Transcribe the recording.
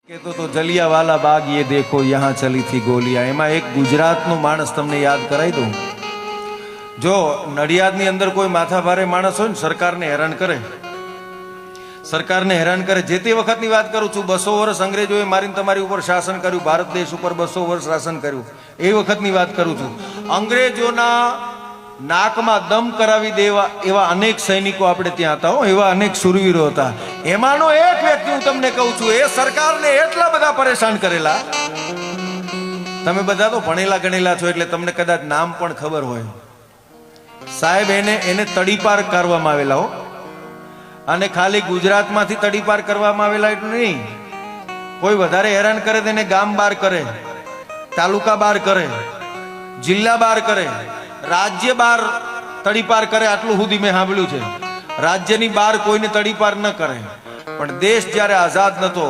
कहते तो जलियावाला बाग ये देखो यहाँ चली थी गोलियां। एमा एक गुजरातનો માણસ તમને યાદ કરાવી દઉં। જો નડિયાદની અંદર કોઈ માથાભારે માણસ હોય ને સરકારને હેરાન કરે જે તે વખતની વાત કરું છું। 200 વર્ષ અંગ્રેજોએ મારીને તમારી ઉપર શાસન કર્યું, ભારત દેશ ઉપર 200 વર્ષ શાસન કર્યું, એ વખતની વાત કરું છું। અંગ્રેજોના નાકમાં દમ કરાવી દેવા એવા અનેક સૈનિકો આપણે ત્યાં હતા હો, એવા અનેક શૂરવીરો હતા। એમાંનો એક વ્યક્તિ હું તમને કહું છું, એ સરકારને એટલા બધા પરેશાન કરેલા। તમે બધા તો ભણેલા ગણેલા છો એટલે તમને કદાચ નામ પણ ખબર હોય। સાહેબ એને તડીપાર કરવામાં આવેલા હો, અને ખાલી ગુજરાતમાંથી તડીપાર કરવામાં આવેલા એટલું નહીં, કોઈ વધારે હેરાન કરે તેને ગામ બાર કરે, તાલુકા બાર કરે, જિલ્લા બાર કરે, राज्य बार तड़ीपार करे। आटलू सुधी में सांभळ्युं छे। राज्यनी बार कोईने तड़ीपार न करे, पण देश ज्यारे आजाद नतो